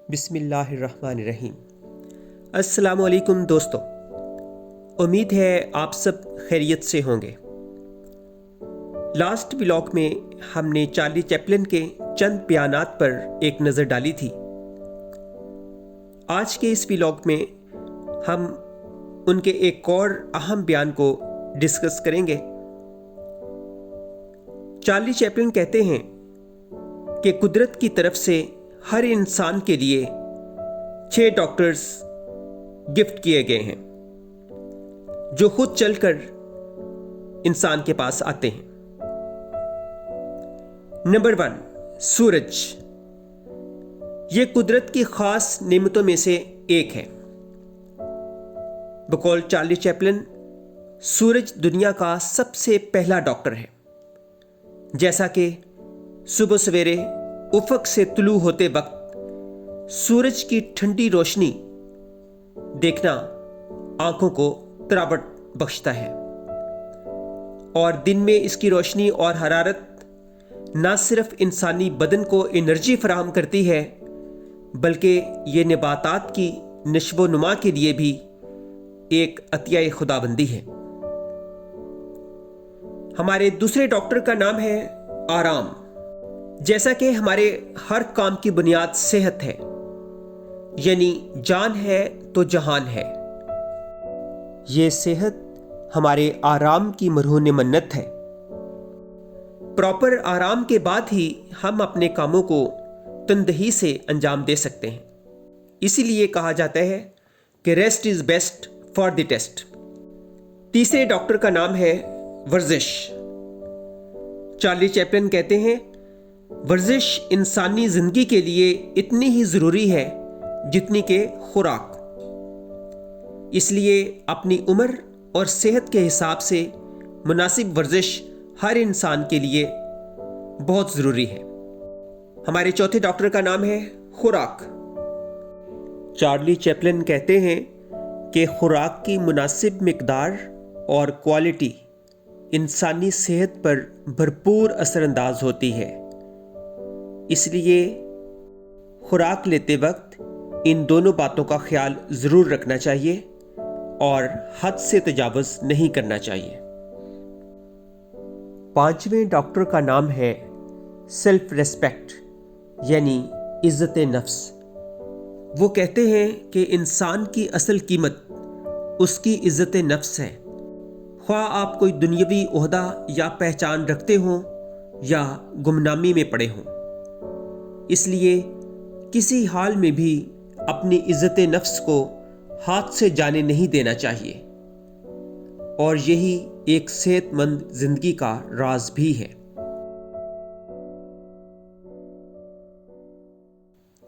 بسم اللہ الرحمن الرحیم۔ السلام علیکم دوستو، امید ہے آپ سب خیریت سے ہوں گے۔ لاسٹ ولاگ میں ہم نے چارلی چیپلن کے چند بیانات پر ایک نظر ڈالی تھی۔ آج کے اس ولاگ میں ہم ان کے ایک اور اہم بیان کو ڈسکس کریں گے۔ چارلی چیپلن کہتے ہیں کہ قدرت کی طرف سے ہر انسان کے لیے 6 ڈاکٹرز گفٹ کیے گئے ہیں جو خود چل کر انسان کے پاس آتے ہیں۔ نمبر 1، سورج۔ یہ قدرت کی خاص نعمتوں میں سے ایک ہے۔ بقول چارلی چیپلن، سورج دنیا کا سب سے پہلا ڈاکٹر ہے۔ جیسا کہ صبح سویرے افق سے طلوع ہوتے وقت سورج کی ٹھنڈی روشنی دیکھنا آنکھوں کو تراوٹ بخشتا ہے، اور دن میں اس کی روشنی اور حرارت نہ صرف انسانی بدن کو انرجی فراہم کرتی ہے بلکہ یہ نباتات کی نشو و نما کے لیے بھی ایک عطیہ خداوندی ہے۔ ہمارے دوسرے ڈاکٹر کا نام ہے آرام۔ جیسا کہ ہمارے ہر کام کی بنیاد صحت ہے، یعنی جان ہے تو جہان ہے، یہ صحت ہمارے آرام کی مرہون منت ہے۔ پراپر آرام کے بعد ہی ہم اپنے کاموں کو تندہی سے انجام دے سکتے ہیں۔ اسی لیے کہا جاتا ہے کہ rest is best for the test. تیسرے ڈاکٹر کا نام ہے ورزش۔ چارلی چیپلن کہتے ہیں، ورزش انسانی زندگی کے لیے اتنی ہی ضروری ہے جتنی کہ خوراک۔ اس لیے اپنی عمر اور صحت کے حساب سے مناسب ورزش ہر انسان کے لیے بہت ضروری ہے۔ ہمارے چوتھے ڈاکٹر کا نام ہے خوراک۔ چارلی چیپلن کہتے ہیں کہ خوراک کی مناسب مقدار اور کوالٹی انسانی صحت پر بھرپور اثر انداز ہوتی ہے۔ اس لیے خوراک لیتے وقت ان دونوں باتوں کا خیال ضرور رکھنا چاہیے اور حد سے تجاوز نہیں کرنا چاہیے۔ پانچویں ڈاکٹر کا نام ہے سیلف ریسپیکٹ، یعنی عزت نفس۔ وہ کہتے ہیں کہ انسان کی اصل قیمت اس کی عزت نفس ہے، خواہ آپ کوئی دنیاوی عہدہ یا پہچان رکھتے ہوں یا گمنامی میں پڑے ہوں۔ اس لیے کسی حال میں بھی اپنی عزت نفس کو ہاتھ سے جانے نہیں دینا چاہیے، اور یہی ایک صحت مند زندگی کا راز بھی ہے۔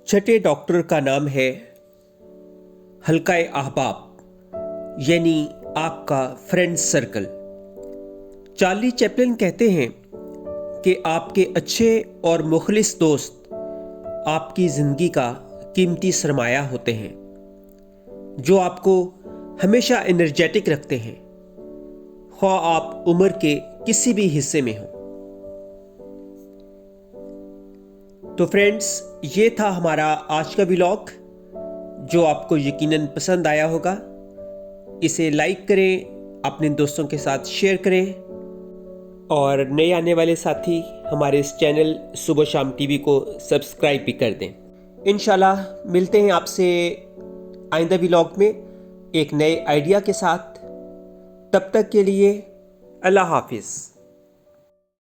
چھٹے ڈاکٹر کا نام ہے حلقہ احباب، یعنی آپ کا فرینڈ سرکل۔ چارلی چیپلن کہتے ہیں کہ آپ کے اچھے اور مخلص دوست آپ کی زندگی کا قیمتی سرمایہ ہوتے ہیں، جو آپ کو ہمیشہ انرجیٹک رکھتے ہیں، خواہ آپ عمر کے کسی بھی حصے میں ہوں۔ تو فرینڈز، یہ تھا ہمارا آج کا ولاگ، جو آپ کو یقیناً پسند آیا ہوگا۔ اسے لائک کریں، اپنے دوستوں کے ساتھ شیئر کریں، اور نئے آنے والے ساتھی ہمارے اس چینل صبح شام ٹی وی کو سبسکرائب بھی کر دیں۔ انشاءاللہ ملتے ہیں آپ سے آئندہ ولاگ میں ایک نئے آئیڈیا کے ساتھ۔ تب تک کے لیے اللہ حافظ۔